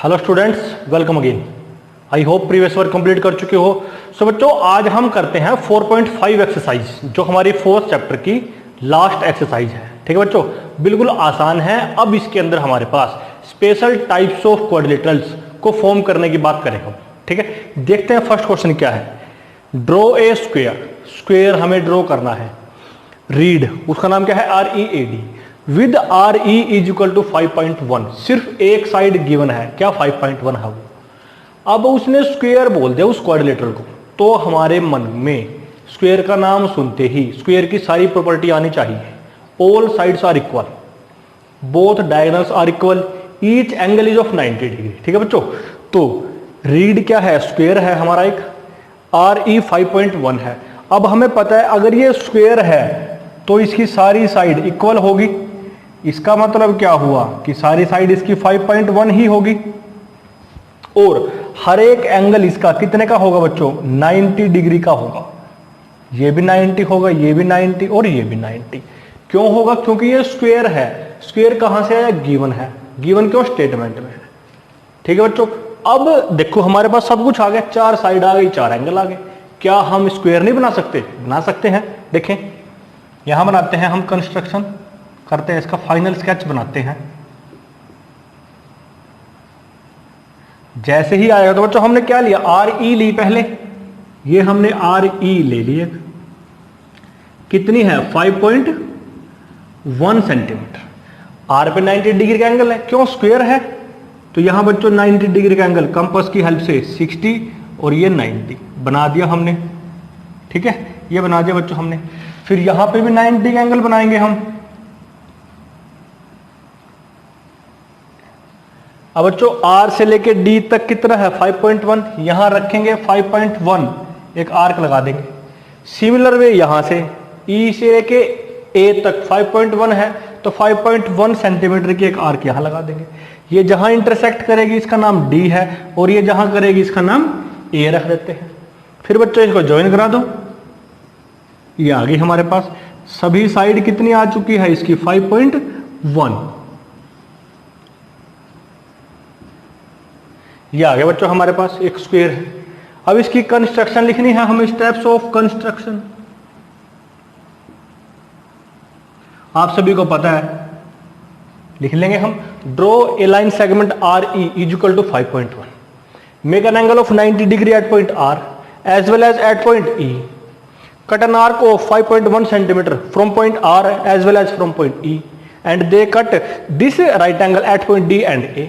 Hello students, welcome again. I hope previous work complete कर चुके हो। सो बच्चों, आज हम करते हैं 4.5 एक्सरसाइज, जो हमारी 4th चैप्टर की लास्ट एक्सरसाइज है। ठीक है बच्चों, बिल्कुल आसान है। अब इसके अंदर हमारे पास स्पेशल टाइप्स ऑफ क्वाड्रिलेटरल्स को फॉर्म करने की बात करें हम। ठीक है, देखते हैं फर्स्ट क्वेश्चन क्या है। ड्रॉ ए स्क्वेयर, स्क्वेयर हमें ड्रॉ करना है। रीड, उसका नाम क्या है, READ, with RE is equal to 5.1। सिर्फ एक साइड गिवन है, क्या 5.1 है वो। अब उसने स्क्वायर बोल दिया उस क्वाड्रिलेटरल को, तो हमारे मन में स्क्वायर का नाम सुनते ही स्क्वायर की सारी प्रॉपर्टी आनी चाहिए। All sides are equal, both diagonals are equal, each angle is of 90 degree. ठीक है बच्चों, तो रीड क्या है, स्क्वायर है हमारा एक, RE 5.1 है। अब हमें पता है अगर ये स्क्वायर है तो इसकी सारी साइड इक्वल होगी। इसका मतलब क्या हुआ कि सारी साइड इसकी 5.1 ही होगी, और हर एक एंगल इसका कितने का होगा बच्चों, 90 डिग्री का होगा। ये भी 90 होगा, ये भी 90 और ये भी 90। क्यों होगा, क्योंकि ये स्क्वायर है। स्क्वायर कहां से आया, गिवन है। गिवन क्यों, स्टेटमेंट में है। ठीक है बच्चों, अब देखो हमारे पास सब कुछ आ गया, चार साइड आ गई, चार एंगल आ गए। क्या हम स्क्वायर नहीं बना सकते, बना सकते हैं। देखें, यहां बनाते हैं हम, कंस्ट्रक्शन करते हैं, इसका फाइनल स्केच बनाते हैं। जैसे ही आएगा तो बच्चों हमने क्या लिया, RE ली पहले, ये हमने RE ले लिया, कितनी है 5.1 सेंटीमीटर। R पे 90 डिग्री का एंगल है, क्यों स्क्वायर है, तो यहां बच्चों 90 डिग्री का एंगल कंपास की हेल्प से 60 और ये 90 बना दिया हमने। ठीक है, ये बना दिया बच्चों हमने। फिर यहां पे भी 90 का एंगल बनाएंगे हम। अब बच्चों R से लेके D तक कितना है, 5.1, यहां रखेंगे 5.1, एक आर्क लगा देंगे। सिमिलर वे यहां से E से लेके A तक 5.1 है, तो 5.1 सेंटीमीटर की एक आर्क यहां लगा देंगे। ये जहां इंटरसेक्ट करेगी इसका नाम D है, और ये जहां करेगी इसका नाम A रख देते हैं। फिर बच्चों इसको ज्वाइन करा दो, ये आ गई हमारे पास। सभी साइड कितनी आ चुकी है इसकी, 5.1। ये आ गया बच्चों हमारे पास एक स्क्वायर है। अब इसकी कंस्ट्रक्शन लिखनी है हमें, स्टेप्स ऑफ कंस्ट्रक्शन। आप सभी को पता है, लिख लेंगे हम। Draw a line segment RE is equal to 5.1, make an angle of 90 degree at point R as well as at point E, cut an arc of 5.1 centimeter from point R as well as from point E, and they cut this right angle at point D and A,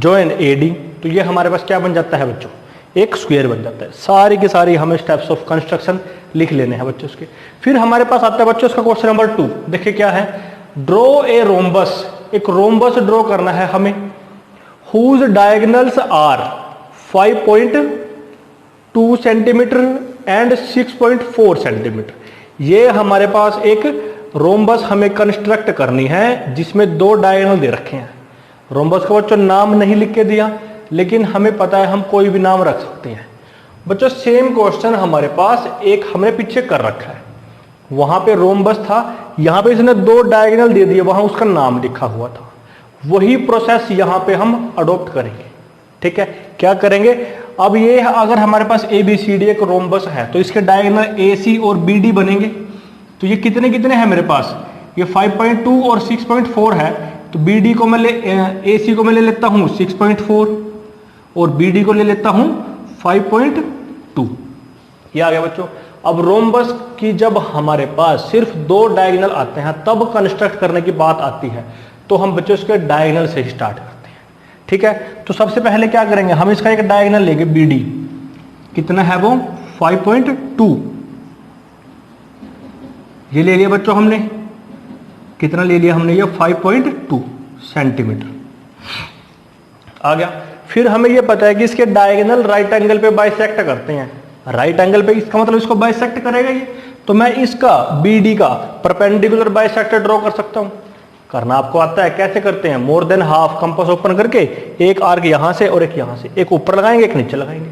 join AD। तो ये हमारे पास क्या बन जाता है बच्चों, एक square बन जाता है। सारी की सारी हमें स्टेप्स ऑफ कंस्ट्रक्शन लिख लेने हैं बच्चों उसके। फिर हमारे पास आता है बच्चों उसका क्वेश्चन नंबर 2। देखिए क्या है, ड्रॉ ए रोम्बस, एक रोम्बस ड्रॉ करना है हमें, whose diagonals are 5.2 centimetre and 6.4 centimetre. ये हमारे पास एक रोम्बस हमें कंस्ट्रक्ट करनी है, जिसमें दो डायगोनल दे रखे हैं। रोम्बस का बच्चों नाम नहीं लिख के दिया, लेकिन हमें पता है हम कोई भी नाम रख सकते हैं। बच्चों सेम क्वेश्चन हमारे पास एक हमने पीछे कर रखा है, वहां पे रोम्बस था, यहां पे इसने दो डायगोनल दे दिए, वहां उसका नाम लिखा हुआ था। वही प्रोसेस यहां पे हम अडॉप्ट करेंगे। ठीक है, क्या करेंगे, अब ये अगर हमारे पास ABCD एक रोम्बस है, तो इसके डायगोनल AC और BD बनेंगे। तो ये कितने कितने हैं मेरे पास, ये 5.2 और 6.4 है। तो BD को मैं AC को मैं ले लेता हूं 6.4 और BD को ले लेता हूं 5.2। ये आ गया बच्चों। अब रोम्बस की जब हमारे पास सिर्फ दो डायगोनल आते हैं, तब कंस्ट्रक्ट करने की बात आती है, तो हम बच्चों इसके डायगोनल से ही स्टार्ट करते हैं। ठीक है, तो सबसे पहले क्या करेंगे, हम इसका एक डायगोनल लेंगे BD, कितना है वो 5.2। ये ले लिया बच्चों हमने, कितना ले लिया हमने, ये 5.2 सेंटीमीटर आ गया। फिर हमें ये पता है कि इसके डायगोनल राइट एंगल पे बाइसेक्ट करते हैं। राइट एंगल पे, इसका मतलब इसको बाइसेक्ट करेगा ये, तो मैं इसका BD का परपेंडिकुलर बाइसेक्टर ड्रॉ कर सकता हूं। करना आपको आता है, कैसे करते हैं, more than half compass open करके एक आर्क यहां से और एक यहां से, एक ऊपर लगाएंगे एक नीचे लगाएंगे।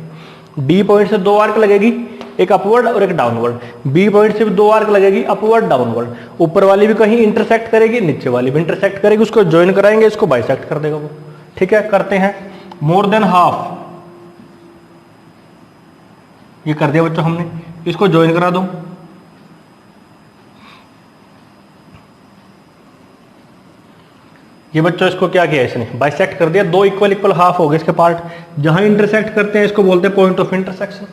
D पॉइंट से दो आर्क लगेगी, एक अपवर्ड और एक डाउनवर्ड। B पॉइंट से भी दो आर्क लगेगी, अपवर्ड डाउनवर्ड। ऊपर वाली भी कहीं इंटरसेक्ट करेगी, नीचे वाली भी इंटरसेक्ट करेगी, उसको ज्वाइन कराएंगे, इसको बाइसेक्ट कर देगा वो। ठीक है, करते हैं। मोर देन हाफ, ये कर दिया बच्चों हमने, इसको ज्वाइन करा दो। ये बच्चों इसको क्या किया इसने, बाइसेक्ट कर दिया, दो इक्वल इक्वल हाफ हो गए इसके पार्ट, जहां इंटरसेक्ट करते हैं इसको बोलते हैं पॉइंट ऑफ इंटरसेक्शन।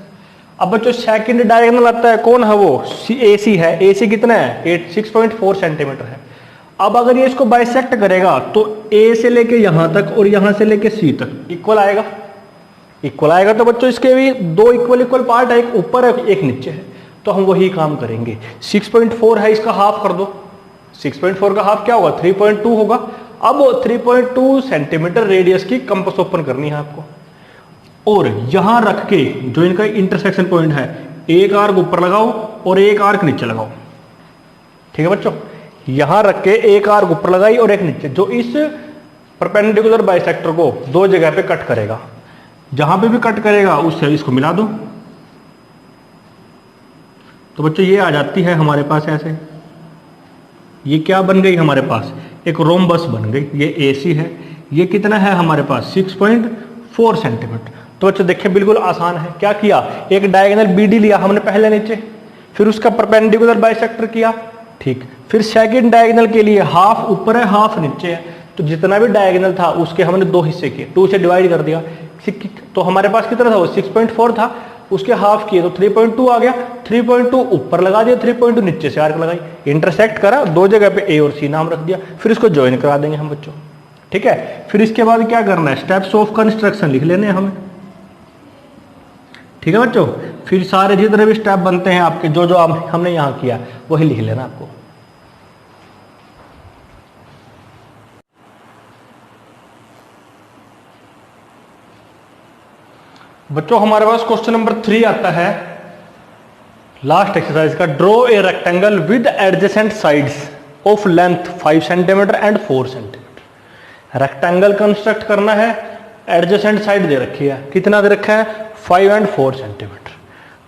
अब बच्चों सेकंड डायगोनल आता है, कौन है वो, AC है। AC कितना है, 6.4 सेंटीमीटर है। अब अगर ये इसको बाइसेक्ट करेगा तो A से लेके यहां तक और यहां से लेके C तक इक्वल आएगा, इक्वल आएगा। तो बच्चों इसके भी दो इक्वल इक्वल पार्ट है, एक ऊपर है एक नीचे है, तो हम वही काम करेंगे। 6.4 है, इसका हाफ कर दो, 6.4 का हाफ क्या होगा, 3.2 होगा। अब 3.2 सेंटीमीटर रेडियस की कंपास ओपन करनी है आपको, और यहां रख के जो इनका इंटरसेक्शन पॉइंट है, एक आर्क ऊपर लगाओ और एक आर्क नीचे लगाओ। ठीक है बच्चों, यहां रख के एक आर्क ऊपर लगाई और एक नीचे, जो इस परपेंडिकुलर बाइसेक्टर को दो जगह पे कट करेगा, जहां पे भी कट करेगा उससे इसको मिला दो। तो बच्चों ये आ जाती है हमारे पास ऐसे, ये क्या बन गई हमारे पास, एक रोम्बस बन गई। ये AC है, ये कितना है हमारे पास 6.4 सेंटीमीटर। तो बच्चों देखिए बिल्कुल आसान है, क्या किया, एक डायगोनल BD लिया हमने पहले नीचे, फिर उसका परपेंडिकुलर बाइसेक्टर किया, ठीक। फिर सेकंड डायगोनल के लिए हाफ ऊपर है हाफ नीचे है, तो जितना भी डायगोनल था उसके हमने दो हिस्से किए, 2 से डिवाइड कर दिया। तो हमारे पास कितना था, वो 6.4 था, उसके हाफ किए तो 3.2 आ गया। 3.2 ऊपर लगा दिया, 3.2 नीचे से आर्क लगाई, इंटरसेक्ट करा, दो जगह पे A और C नाम रख दिया, फिर इसको ज्वाइन करा देंगे हम बच्चों। ठीक है, फिर इसके बाद क्या करना है, स्टेप्स ऑफ कंस्ट्रक्शन लिख लेने हैं हमें। ठीक है बच्चों, फिर सारे जितने भी स्टेप बनते हैं आपके, जो जो हमने यहां किया वही लिख लेना आपको। बच्चों हमारे पास क्वेश्चन नंबर 3 आता है लास्ट एक्सरसाइज का, draw a rectangle with adjacent sides of length 5 centimetre and 4 centimetre. Rectangle construct करना है, एडजेसेंट साइड दे रखी है, कितना दे रखा है, 5 एंड 4 सेंटीमीटर।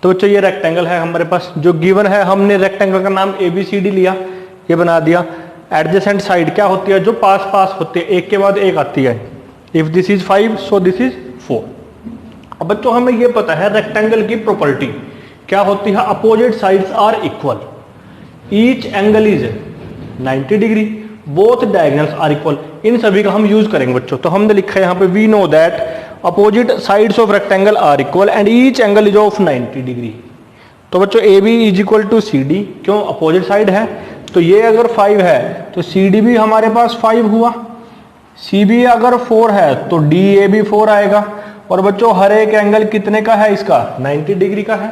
तो बच्चों ये रेक्टेंगल है हमारे पास, जो गिवन है, हमने रेक्टेंगल का नाम ABCD लिया, ये बना दिया। एडजेसेंट साइड क्या होती है, जो पास पास होती है, एक के बाद एक आती है। If this is 5 so this is 4। अब बच्चों हमें ये पता है रेक्टेंगल की प्रॉपर्टी क्या होती है, opposite sides are equal, each angle is 90 degree, both diagonals are equal. इन सभी का हम यूज करेंगे बच्चों। तो हमने लिखा है यहाँ पे, we know that opposite sides of rectangle are equal and each angle is of 90 degree. तो बच्चों AB is equal to CD, क्यों, अपोजिट साइड है, तो ये अगर 5 है तो CD भी हमारे पास 5 हुआ, CB अगर 4 है तो DA भी 4 आएगा। और बच्चों हर एक एंगल कितने का है, इसका 90 डिग्री का है।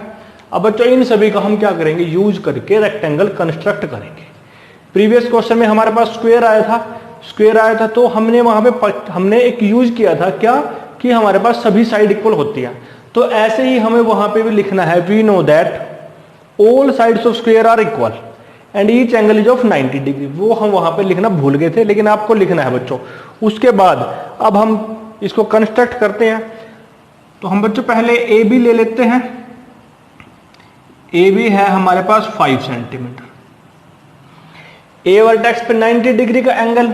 अब बच्चों इन सभी का हम क्या करेंगे, यूज करके रेक्टेंगल कंस्ट्रक्ट करेंगे। प्रीवियस क्वेश्चन में हमारे पास स्क्वायर आया था, स्क्वायर आया था, तो हमने वहां पे हमने एक यूज किया था क्या, कि हमारे पास सभी साइड इक्वल होती है। तो ऐसे ही हमें वहां पे भी लिखना है, we know that all sides of square are equal and each angle is of 90 degree. वो हम वहां पे लिखना भूल गए थे, लेकिन आपको लिखना है बच्चों। उसके बाद अब हम इसको कंस्ट्रक्ट करते हैं। तो हम बच्चों पहले AB ले लेते हैं, AB है हमारे पास 5 सेंटीमीटर, A वर्टेक्स पे 90 डिग्री का एंगल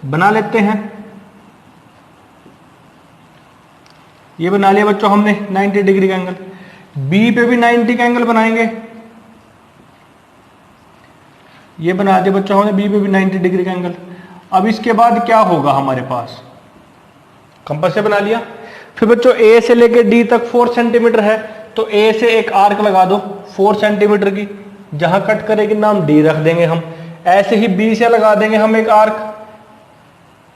बना लेते हैं, ये बना लिया बच्चों हमने 90 डिग्री का एंगल। B पे भी 90 का एंगल बनाएंगे, ये बना दिया बच्चों हमने, B पे भी 90 डिग्री का एंगल। अब इसके बाद क्या होगा हमारे पास, कंपास से बना लिया। फिर बच्चों A से लेके D तक 4 सेंटीमीटर है, तो A से एक आर्क लगा दो 4 सेंटीमीटर की, जहां कट करेगी नाम D रख देंगे हम। ऐसे ही B से लगा देंगे हम एक आर्क,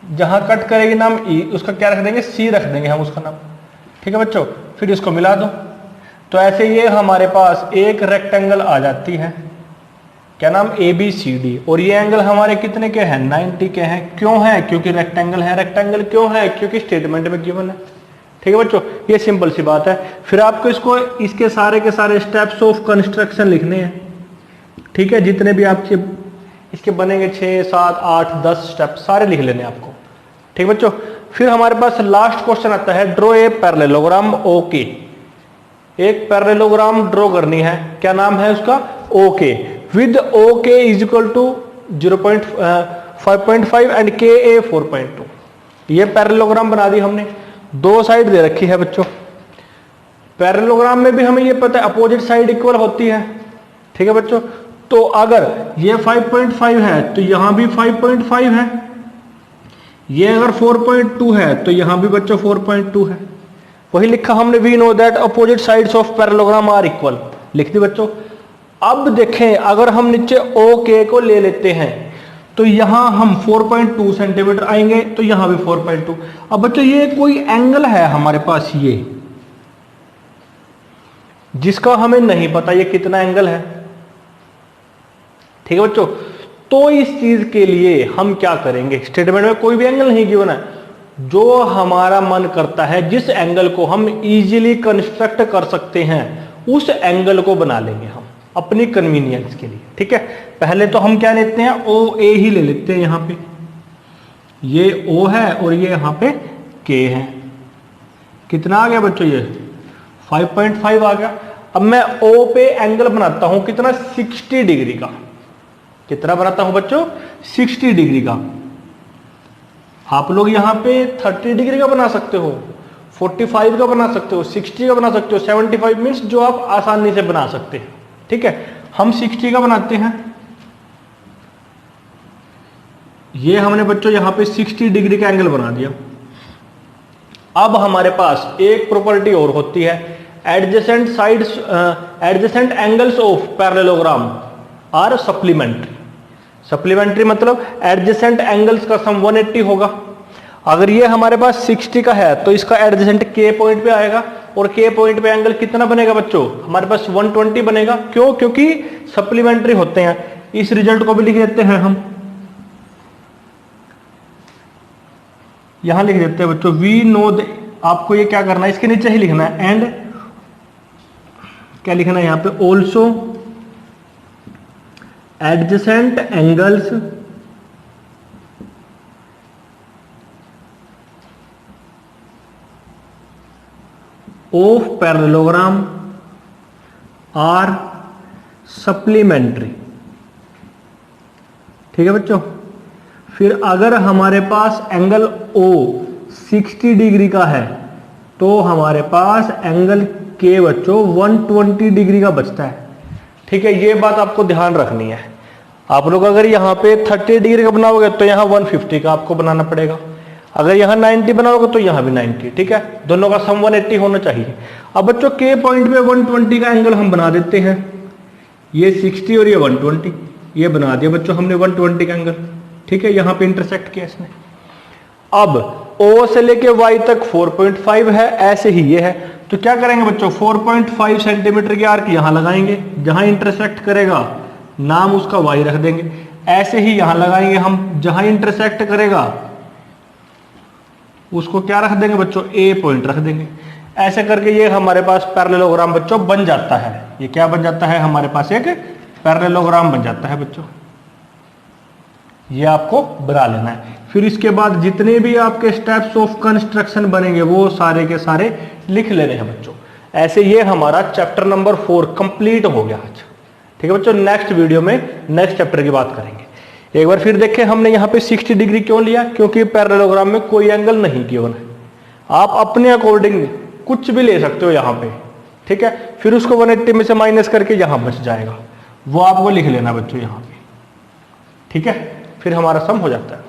जहां कट करेगी नाम E, उसका क्या रख देंगे, C रख देंगे हम उसका नाम। ठीक है बच्चों, फिर इसको मिला दो। तो ऐसे ये हमारे पास एक रेक्टेंगल आ जाती है, क्या नाम, ABCD। और ये एंगल हमारे कितने के हैं, 90 के हैं। क्यों है, क्योंकि रेक्टेंगल है। रेक्टेंगल क्यों है, क्योंकि स्टेटमेंट में गिवन है। ठीक है बच्चों, ये सिंपल सी बात है। फिर आपको इसको इसके सारे के सारे स्टेप्स ऑफ कंस्ट्रक्शन लिखने हैं। ठीक है, जितने भी आपके इसके बनेंगे 6, 7, 8, 10 स्टेप सारे लिख लेने आपको। ठीक है बच्चों, फिर हमारे पास लास्ट क्वेश्चन आता है, ड्रॉ ए पैरेललोग्राम OK। एक पैरेललोग्राम ड्रॉ करनी है, क्या नाम है उसका, OK, with OK is equal to 0.5 and KA 4.2। ये पैरेललोग्राम बना दी हमने। दो साइड दे रखी है बच्चों। पैरेललोग्राम में भी हमें ये पता है अपोजिट साइड इक्वल होती है, ठीक है बच्चों। तो अगर ये 5.5 है तो यहां भी 5.5 है, ये अगर 4.2 है तो यहां भी बच्चों 4.2 है। वही लिखा हमने, we know that opposite sides of parallelogram are equal, लिख दी बच्चों। अब देखें अगर हम नीचे ओके को ले लेते हैं तो यहां हम 4.2 सेंटीमीटर आएंगे, तो यहां भी 4.2। अब बच्चों ये कोई एंगल है हमारे पास ये, जिसका हमें नहीं पता ये कितना एंगल है, ठीक है बच्चों। तो इस चीज के लिए हम क्या करेंगे, स्टेटमेंट में कोई भी एंगल नहीं गिवन है, जो हमारा मन करता है, जिस एंगल को हम इजीली कंस्ट्रक्ट कर सकते हैं उस एंगल को बना लेंगे हम अपनी कन्वीनियंस के लिए, ठीक है। पहले तो हम क्या लेते हैं, ओ ए ही ले लेते हैं। यहां पे ये ओ है और ये यहां पे के है। कितना आ गया बच्चों, ये 5.5 आ गया। अब मैं ओ पे एंगल बनाता हूं कितना, 60 डिग्री का। कितना बनाता हूं बच्चों, 60 डिग्री का। आप लोग यहां पे 30 डिग्री का बना सकते हो, 45 का बना सकते हो, 60 का बना सकते हो, 75 मीन्स जो आप आसानी से बना सकते हैं, ठीक है। हम 60 का बनाते हैं। ये हमने बच्चों यहां पे 60 डिग्री का एंगल बना दिया। अब हमारे पास एक प्रॉपर्टी और होती है, adjacent sides adjacent angles of parallelogram are supplementary. Supplementary मतलब एडजेसेंट एंगल्स का सम 180 होगा। अगर ये हमारे पास 60 का है तो इसका एडजेसेंट के पॉइंट पे आएगा, और के पॉइंट पे एंगल कितना बनेगा बच्चों, हमारे पास 120 बनेगा। क्यों, क्योंकि सप्लीमेंट्री होते हैं। इस रिजल्ट को भी लिख देते हैं हम, यहां लिख देते हैं बच्चों, वी नो। आपको ये क्या करना है, इसके नीचे ही लिखना है, एंड क्या लिखना है यहां पे, also adjacent angles of parallelogram are supplementary, ठीक है बच्चों। फिर अगर हमारे पास एंगल O 60 डिग्री का है तो हमारे पास एंगल के बच्चों 120 डिग्री का बचता है, ठीक है। ये बात आपको ध्यान रखनी है। आप लोग अगर यहाँ पे 30 डिग्री का बनाओगे तो यहाँ 150 का आपको बनाना पड़ेगा, अगर यहाँ 90 बनाओगे तो यहाँ भी 90, ठीक है। दोनों का सम 180 होना चाहिए। अब बच्चों के पॉइंट पे 120 का एंगल हम बना देते हैं, ये 60 और ये 120, ये बना दिया बच्चों हमने 120 का एंगल, ठीक है। यहाँ पे इंटरसेक्ट किया इसने। अब O से लेके Y तक 4.5 है, ऐसे ही ये है। तो क्या करेंगे बच्चों, 4.5 सेंटीमीटर की आर्क यहां लगाएंगे, जहां इंटरसेक्ट करेगा नाम उसका Y रख देंगे। ऐसे ही यहां लगाएंगे हम, जहां इंटरसेक्ट करेगा उसको क्या रख देंगे बच्चों, A पॉइंट रख देंगे। ऐसे करके ये हमारे पास पैरेललोग्राम बच्चों बन जाता है। ये क्या बन जाता है, हमारे पास एक पैरेललोग्राम बन जाता है बच्चों। ये आपको बना लेना है। फिर इसके बाद जितने भी आपके स्टेप्स ऑफ कंस्ट्रक्शन बनेंगे वो सारे के सारे लिख लेने हैं बच्चों। ऐसे ये हमारा चैप्टर नंबर 4 कंप्लीट हो गया आज, ठीक है बच्चों। नेक्स्ट वीडियो में नेक्स्ट चैप्टर की बात करेंगे। एक बार फिर देखें हमने यहाँ पे 60 डिग्री क्यों लिया, क्योंकि पैरेललोग्राम में कोई एंगल नहीं गिवन है। आप अपने अकॉर्डिंग कुछ भी ले सकते हो यहाँ पे, ठीक है। फिर उसको 180 में से माइनस करके यहाँ बच जाएगा, वो आपको लिख लेना बच्चों यहाँ पे, ठीक है। फिर हमारा सम हो जाता है।